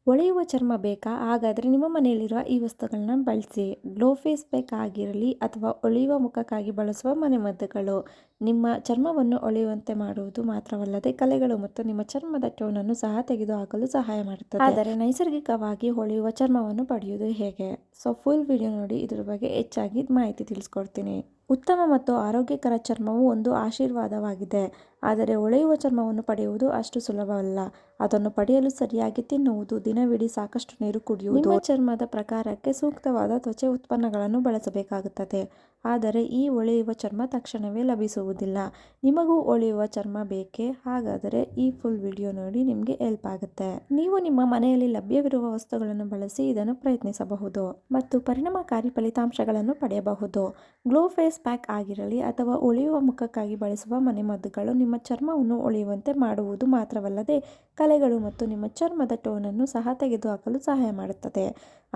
ಹೊಳೆಯುವ ಚರ್ಮ ಬೇಕಾ? ಹಾಗಾದರೆ ನಿಮ್ಮ ಮನೆಯಲ್ಲಿರುವ ಈ ವಸ್ತುಗಳನ್ನ ಬಳಸಿ. ಗ್ಲೋ ಫೇಸ್ ಪ್ಯಾಕ್ ಆಗಿರಲಿ ಅಥವಾ ಹೊಳೆಯುವ ಮುಖಕ್ಕಾಗಿ ಬಳಸುವ ಮನೆಮದ್ದುಗಳು ನಿಮ್ಮ ಚರ್ಮವನ್ನು ಹೊಳೆಯುವಂತೆ ಮಾಡುವುದು ಮಾತ್ರವಲ್ಲದೆ ಕಲೆಗಳು ಮತ್ತು ನಿಮ್ಮ ಚರ್ಮದ ಟೋನನ್ನು ಸಹ ತೆಗೆದುಹಾಕಲು ಸಹಾಯ ಮಾಡುತ್ತದೆ. ಆದರೆ ನೈಸರ್ಗಿಕವಾಗಿ ಹೊಳೆಯುವ ಚರ್ಮವನ್ನು ಪಡೆಯುವುದು ಹೇಗೆ? ಸೊ ಫುಲ್ ವಿಡಿಯೋ ನೋಡಿ, ಇದ್ರ ಬಗ್ಗೆ ಹೆಚ್ಚಾಗಿ ಮಾಹಿತಿ ತಿಳಿಸ್ಕೊಡ್ತೀನಿ. ಉತ್ತಮ ಮತ್ತು ಆರೋಗ್ಯಕರ ಚರ್ಮವು ಒಂದು ಆಶೀರ್ವಾದವಾಗಿದೆ, ಆದರೆ ಹೊಳೆಯುವ ಚರ್ಮವನ್ನು ಪಡೆಯುವುದು ಅಷ್ಟು ಸುಲಭವಲ್ಲ. ಅದನ್ನು ಪಡೆಯಲು ಸರಿಯಾಗಿ ತಿನ್ನುವುದು, ದಿನವಿಡೀ ಸಾಕಷ್ಟು ನೀರು ಕುಡಿಯುವುದು, ನಿಮ್ಮ ಚರ್ಮದ ಪ್ರಕಾರಕ್ಕೆ ಸೂಕ್ತವಾದ ತ್ವಚೆ ಉತ್ಪನ್ನಗಳನ್ನು ಬಳಸಬೇಕಾಗುತ್ತದೆ. ಆದರೆ ಈ ಹೊಳೆಯುವ ಚರ್ಮ ತಕ್ಷಣವೇ ಲಭಿಸುವುದಿಲ್ಲ. ನಿಮಗೂ ಹೊಳೆಯುವ ಚರ್ಮ ಬೇಕೇ? ಹಾಗಾದರೆ ಈ ಫುಲ್ ವಿಡಿಯೋ ನೋಡಿ, ನಿಮಗೆ ಹೆಲ್ಪ್ ಆಗುತ್ತೆ. ನೀವು ನಿಮ್ಮ ಮನೆಯಲ್ಲಿ ಲಭ್ಯವಿರುವ ವಸ್ತುಗಳನ್ನು ಬಳಸಿ ಇದನ್ನು ಪ್ರಯತ್ನಿಸಬಹುದು ಮತ್ತು ಪರಿಣಾಮಕಾರಿ ಫಲಿತಾಂಶಗಳನ್ನು ಪಡೆಯಬಹುದು. ಗ್ಲೋ ಫೇಸ್ ಪ್ಯಾಕ್ ಆಗಿರಲಿ ಅಥವಾ ಹೊಳೆಯುವ ಮುಖಕ್ಕಾಗಿ ಬಳಸುವ ಮನೆಮದ್ದುಗಳು ನಿಮ್ಮ ಚರ್ಮವನ್ನು ಹೊಳೆಯುವಂತೆ ಮಾಡುವುದು ಮಾತ್ರವಲ್ಲದೆ ಕಲೆಗಳು ಮತ್ತು ನಿಮ್ಮ ಚರ್ಮದ ಟೋನನ್ನು ಸಹ ತೆಗೆದುಹಾಕಲು ಸಹಾಯ ಮಾಡುತ್ತದೆ.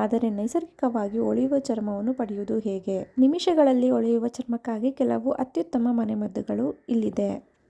ಆದರೆ ನೈಸರ್ಗಿಕವಾಗಿ ಹೊಳೆಯುವ ಚರ್ಮವನ್ನು ಪಡೆಯುವುದು ಹೇಗೆ? ನಿಮಿಷಗಳಲ್ಲಿ ಹೊಳೆಯುವ ಚರ್ಮಕ್ಕಾಗಿ ಕೆಲವು ಅತ್ಯುತ್ತಮ ಮನೆಮದ್ದುಗಳು ಇಲ್ಲಿದೆ.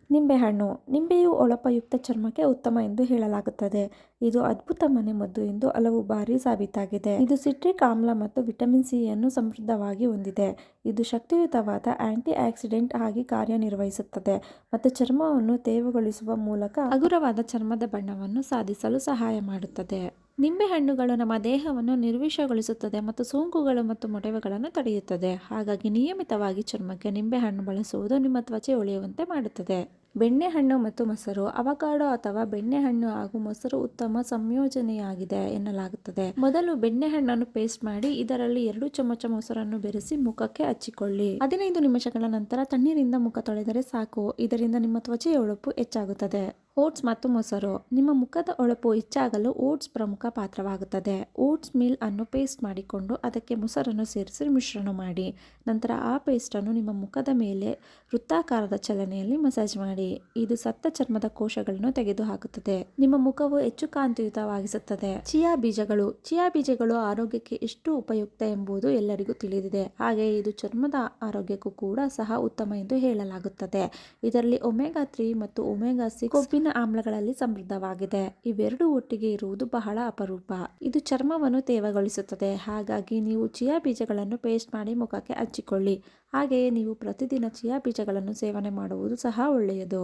ನಿಂಬೆಹಣ್ಣು. ನಿಂಬೆಯು ಹೊಳಪಯುಕ್ತ ಚರ್ಮಕ್ಕೆ ಉತ್ತಮ ಎಂದು ಹೇಳಲಾಗುತ್ತದೆ. ಇದು ಅದ್ಭುತ ಮನೆಮದ್ದು ಎಂದು ಹಲವು ಬಾರಿ ಸಾಬೀತಾಗಿದೆ. ಇದು ಸಿಟ್ರಿಕ್ ಆಮ್ಲ ಮತ್ತು ವಿಟಮಿನ್ ಸಿ ಯನ್ನು ಸಮೃದ್ಧವಾಗಿ ಹೊಂದಿದೆ. ಇದು ಶಕ್ತಿಯುತವಾದ ಆಂಟಿ ಆಕ್ಸಿಡೆಂಟ್ ಆಗಿ ಕಾರ್ಯನಿರ್ವಹಿಸುತ್ತದೆ ಮತ್ತು ಚರ್ಮವನ್ನು ತೇವಗೊಳಿಸುವ ಮೂಲಕ ಹಗುರವಾದ ಚರ್ಮದ ಬಣ್ಣವನ್ನು ಸಾಧಿಸಲು ಸಹಾಯ ಮಾಡುತ್ತದೆ. ನಿಂಬೆಹಣ್ಣುಗಳು ನಮ್ಮ ದೇಹವನ್ನು ನಿರ್ವಿಷಗೊಳಿಸುತ್ತದೆ ಮತ್ತು ಸೋಂಕುಗಳು ಮತ್ತು ಮೊಡವೆಗಳನ್ನು ತಡೆಯುತ್ತದೆ. ಹಾಗಾಗಿ ನಿಯಮಿತವಾಗಿ ಚರ್ಮಕ್ಕೆ ನಿಂಬೆಹಣ್ಣು ಬಳಸುವುದು ನಿಮ್ಮ ತ್ವಚೆ ಹೊಳೆಯುವಂತೆ ಮಾಡುತ್ತದೆ. ಬೆಣ್ಣೆಹಣ್ಣು ಮತ್ತು ಮೊಸರು. ಅವಕಾಡೊ ಅಥವಾ ಬೆಣ್ಣೆಹಣ್ಣು ಹಾಗೂ ಮೊಸರು ಉತ್ತಮ ಸಂಯೋಜನೆಯಾಗಿದೆ ಎನ್ನಲಾಗುತ್ತದೆ. ಮೊದಲು ಬೆಣ್ಣೆಹಣ್ಣನ್ನು ಪೇಸ್ಟ್ ಮಾಡಿ ಇದರಲ್ಲಿ 2 ಚಮಚ ಮೊಸರನ್ನು ಬೆರೆಸಿ ಮುಖಕ್ಕೆ ಹಚ್ಚಿಕೊಳ್ಳಿ. 15 ನಿಮಿಷಗಳ ನಂತರ ತಣ್ಣೀರಿಂದ ಮುಖ ತೊಳೆದರೆ ಸಾಕು. ಇದರಿಂದ ನಿಮ್ಮ ತ್ವಚೆಯ ಹೊಳಪು ಹೆಚ್ಚಾಗುತ್ತದೆ. ಓಟ್ಸ್ ಮತ್ತು ಮೊಸರು. ನಿಮ್ಮ ಮುಖದ ಹೊಳಪು ಹೆಚ್ಚಾಗಲು ಓಟ್ಸ್ ಪ್ರಮುಖ ಪಾತ್ರವಾಗುತ್ತದೆ. ಓಟ್ಸ್ ಮೀಲ್ ಅನ್ನು ಪೇಸ್ಟ್ ಮಾಡಿಕೊಂಡು ಅದಕ್ಕೆ ಮೊಸರನ್ನು ಸೇರಿಸಿ ಮಿಶ್ರಣ ಮಾಡಿ. ನಂತರ ಆ ಪೇಸ್ಟ್ ಅನ್ನು ನಿಮ್ಮ ಮುಖದ ಮೇಲೆ ವೃತ್ತಾಕಾರದ ಚಲನೆಯಲ್ಲಿ ಮಸಾಜ್ ಮಾಡಿ. ಇದು ಸತ್ತ ಚರ್ಮದ ಕೋಶಗಳನ್ನು ತೆಗೆದುಹಾಕುತ್ತದೆ. ನಿಮ್ಮ ಮುಖವು ಹೆಚ್ಚು ಕಾಂತಿಯುತವಾಗಿಸುತ್ತದೆ. ಚಿಯಾ ಬೀಜಗಳು. ಚಿಯಾ ಬೀಜಗಳು ಆರೋಗ್ಯಕ್ಕೆ ಎಷ್ಟು ಉಪಯುಕ್ತ ಎಂಬುದು ಎಲ್ಲರಿಗೂ ತಿಳಿದಿದೆ. ಹಾಗೆಯೇ ಇದು ಚರ್ಮದ ಆರೋಗ್ಯಕ್ಕೂ ಕೂಡ ಸಹ ಉತ್ತಮ ಎಂದು ಹೇಳಲಾಗುತ್ತದೆ. ಇದರಲ್ಲಿ ಒಮೆಗಾ 3 ಮತ್ತು ಒಮೆಗಾ 6 ಕೊಬ್ಬಿನ ಆಮ್ಲಗಳಲ್ಲಿ ಸಮೃದ್ಧವಾಗಿದೆ. ಇವೆರಡೂ ಒಟ್ಟಿಗೆ ಇರುವುದು ಬಹಳ ಅಪರೂಪ. ಇದು ಚರ್ಮವನ್ನು ತೇವಗೊಳಿಸುತ್ತದೆ. ಹಾಗಾಗಿ ನೀವು ಚಿಯಾ ಬೀಜಗಳನ್ನು ಪೇಸ್ಟ್ ಮಾಡಿ ಮುಖಕ್ಕೆ ಹಚ್ಚಿಕೊಳ್ಳಿ. ಹಾಗೆಯೇ ನೀವು ಪ್ರತಿದಿನ ಚಿಯಾ ಬೀಜಗಳನ್ನು ಸೇವನೆ ಮಾಡುವುದು ಸಹ ಒಳ್ಳೆಯದು.